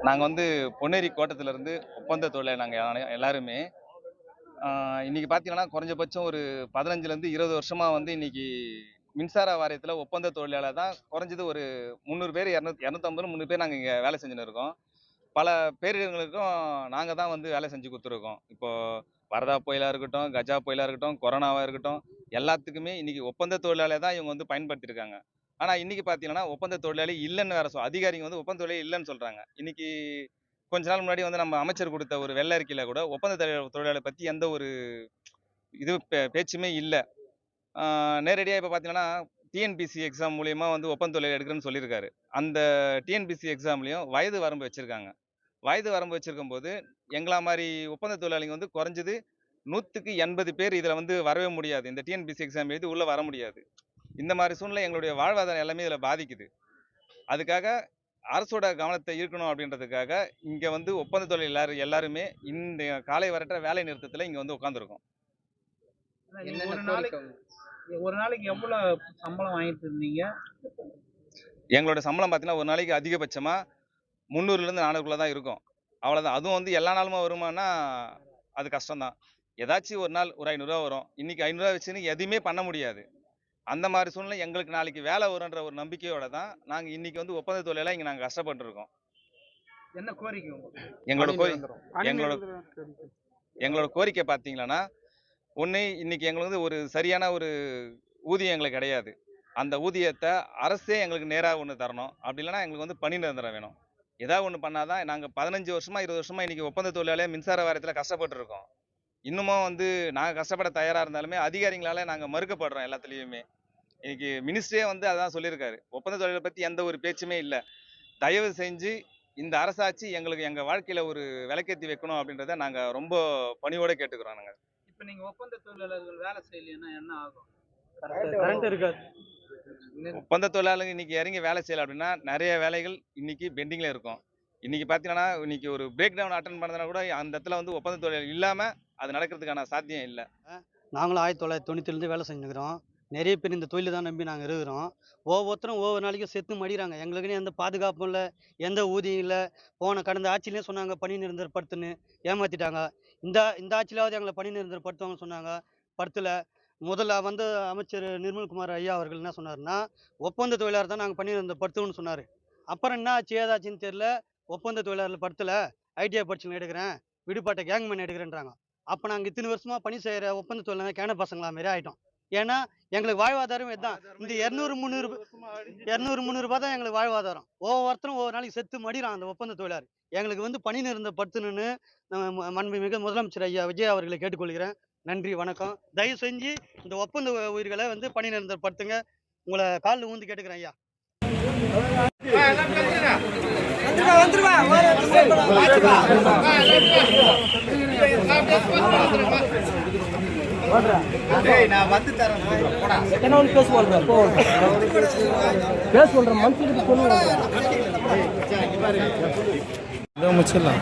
நாங்கள் வந்து பொன்னேரி கோட்டத்திலேருந்து ஒப்பந்த தொழிலாளி நாங்கள் எல்லாருமே இன்னைக்கு பார்த்தீங்கன்னா குறைஞ்சபட்சம் ஒரு 15லேருந்து 20 வருஷமாக வந்து இன்னைக்கு மின்சார வாரியத்தில் ஒப்பந்த தொழிலாளர் தான் குறைஞ்சது ஒரு 300 பேர் 250 300 பேர் நாங்கள் இங்கே வேலை செஞ்சுன்னு இருக்கோம். பல பேரிடர்களுக்கும் நாங்கள் தான் வந்து வேலை செஞ்சு கொடுத்துருக்கோம். இப்போ வரதா புயலாக இருக்கட்டும், கஜா புயலாக இருக்கட்டும், கொரோனாவாக இருக்கட்டும், எல்லாத்துக்குமே இன்னைக்கு ஒப்பந்த தொழிலாளியை தான் இவங்க வந்து பயன்படுத்தியிருக்காங்க. ஆனால் இன்னைக்கு பார்த்தீங்கன்னா ஒப்பந்த தொழிலாளி இல்லைன்னு வேற அதிகாரிங்க வந்து ஒப்பந்த தொழிலாளி இல்லைன்னு சொல்றாங்க. இன்னைக்கு கொஞ்ச நாள் முன்னாடி வந்து நம்ம அமைச்சர் கொடுத்த ஒரு வெள்ளை அறிக்கையில கூட ஒப்பந்த தொழிலாளி பற்றி எந்த ஒரு பேச்சுமே இல்லை. நேரடியாக இப்போ பார்த்தீங்கன்னா டிஎன்பிசி எக்ஸாம் மூலியமா வந்து ஒப்பந்த தொழிலாளி எடுக்கிறேன்னு சொல்லியிருக்காரு. அந்த டிஎன்பிசி எக்ஸாம்லையும் வயது வரம்பு வச்சிருக்காங்க. வயது வரம்பு வச்சிருக்கும் போது எங்களா மாதிரி ஒப்பந்த தொழிலாளிங்க வந்து குறைஞ்சது 100க்கு 80 பேர் இதில் வந்து வரவே முடியாது. இந்த டிஎன்பிசி எக்ஸாம் எழுதி உள்ளே வர முடியாது. இந்த மாதிரி சூழ்நிலை எங்களுடைய வாழ்வாதாரம் எல்லாமே இதில் பாதிக்குது. அதுக்காக அரசோட கவனத்தை ஈர்க்கணும் அப்படின்றதுக்காக இங்கே வந்து ஒப்பந்த தொழில் எல்லாருமே இந்த காலை வரட்ட வேலை நிறுத்தத்தில் இங்கே வந்து உட்காந்துருக்கோம். ஒரு நாளைக்கு எவ்வளவு சம்பளம் வாங்கிட்டு இருந்தீங்க? எங்களோட சம்பளம் பார்த்தீங்கன்னா ஒரு நாளைக்கு அதிகபட்சமாக 300லேருந்து 400க்குள்ள தான் இருக்கும். அவ்வளோதான். அதுவும் வந்து எல்லா நாளுமா வருமானா அது கஷ்டம்தான். ஏதாச்சும் ஒரு நாள் ஒரு 500 ரூபா வரும். இன்னைக்கு 500 ரூபா வச்சுன்னு எதுவுமே பண்ண முடியாது. அந்த மாதிரி சூழ்நிலை எங்களுக்கு நாளைக்கு வேலை வரும்ன்ற ஒரு நம்பிக்கையோட தான் நாங்கள் இன்னைக்கு வந்து ஒப்பந்த தொழிலாளி இங்கே நாங்கள் கஷ்டப்பட்டு இருக்கோம். என்ன கோரிக்கை? எங்களோட கோரிக்கை பார்த்தீங்கன்னா ஒன்று, இன்னைக்கு எங்களுக்கு வந்து ஒரு சரியான ஒரு ஊதியம் எங்களுக்கு கிடையாது. அந்த ஊதியத்தை அரசே எங்களுக்கு நேராக ஒன்று தரணும். அப்படி இல்லைன்னா எங்களுக்கு வந்து பணி நிரந்தரம் வேணும். ஏதாவது ஒன்று பண்ணாதான். நாங்கள் 15 வருஷமா 20 வருஷமா இன்னைக்கு ஒப்பந்த தொழிலாளியாக மின்சார வாரியத்தில் கஷ்டப்பட்டு இருக்கோம். இன்னமும் வந்து நாங்கள் கஷ்டப்பட தயாராக இருந்தாலுமே அதிகாரிகளால் நாங்கள் மறுக்கப்படுறோம் எல்லாத்துலேயுமே. இன்னைக்கு மினிஸ்டரே வந்து அதான் சொல்லியிருக்காரு, ஒப்பந்த தொழிலை பற்றி எந்த ஒரு பேச்சுமே இல்லை. தயவு செஞ்சு இந்த அரசாட்சி எங்களுக்கு எங்கள் வாழ்க்கையில் ஒரு விளக்கேற்றி வைக்கணும் அப்படின்றத நாங்கள் ரொம்ப பணியோடு கேட்டுக்கிறோம். நாங்கள் இப்போ நீங்கள் ஒப்பந்த தொழிலாளர்கள் வேலை செய்யலைன்னா என்ன ஆகும்? கரண்ட் இருக்காது. ஒப்பந்த தொழிலாளர்கள் இன்னைக்கு இறங்கி வேலை செய்யல அப்படின்னா நிறைய வேலைகள் இன்னைக்கு பெண்டிங்கில் இருக்கும். இன்னைக்கு பார்த்தீங்கன்னா இன்னைக்கு ஒரு பிரேக் டவுன் அட்டன் பண்ணதுனா கூட அந்த இடத்துல வந்து ஒப்பந்த தொழிலாளி இல்லாமல் அது நடக்கிறதுக்கான சாத்தியம் இல்லை. நாங்களும் 1990 வேலை செஞ்சுக்கிறோம். நிறைய பேர் இந்த தொழிலை தான் நம்பி நாங்கள் இருக்கிறோம். ஒவ்வொருத்தரும் ஒவ்வொரு நாளைக்கும் செத்து மடிகிறாங்க. எங்களுக்குன்னு எந்த பாதுகாப்பும் இல்லை, எந்த ஊதியம் இல்லை. கடந்த ஆட்சியிலே சொன்னாங்க பணி நிரந்தரப்படுத்துன்னு, ஏமாற்றிட்டாங்க. இந்த ஆட்சியிலாவது எங்களை பணி நிரந்தரப்படுத்துவாங்கன்னு சொன்னாங்க, படுத்தல. முதல்ல வந்து அமைச்சர் நிர்மல்குமார் ஐயா அவர்கள் என்ன சொன்னார்னா, ஒப்பந்த தொழிலாளர் தான் நாங்கள் பணி நிரந்தரப்படுத்துவோம்னு சொன்னார். அப்புறம் என்ன ஆச்சு ஏதாச்சுன்னு தெரியல, ஒப்பந்த தொழிலாளர் படுத்தலை, ஐடிஐ படிச்சுன்னு எடுக்கிறேன், விடுபாட்டை கேங்மேன் எடுக்கிறேன்றாங்க. அப்போ நாங்கள் இத்தனை வருஷமாக பணி செய்கிற ஒப்பந்த தொழிலாளர் கேன பசங்களா மாரி ஆகிட்டோம். ஏன்னா எங்களுக்கு வாழ்வாதாரம் இதுதான். இந்த 200-300 ரூபாய் தான் எங்களுக்கு வாழ்வாதாரம். ஒவ்வொருத்தரும் ஒவ்வொரு நாளைக்கு செத்து மடிறான் அந்த ஒப்பந்த தொழிலாளர். எங்களுக்கு வந்து பணி நிரந்தரப்படுத்தணும்னு மாண்புமிகு முதலமைச்சர் ஐயா விஜய் அவர்களை கேட்டுக்கொள்கிறேன். நன்றி, வணக்கம். தயவு செஞ்சு இந்த ஒப்பந்த உயிர்களை வந்து பணி நிரந்தரப்படுத்துங்க. உங்களை காலில் ஊந்து கேட்டுக்கிறேன் ஐயா. நான் வந்து தரேன். முடிச்சிடலாம்.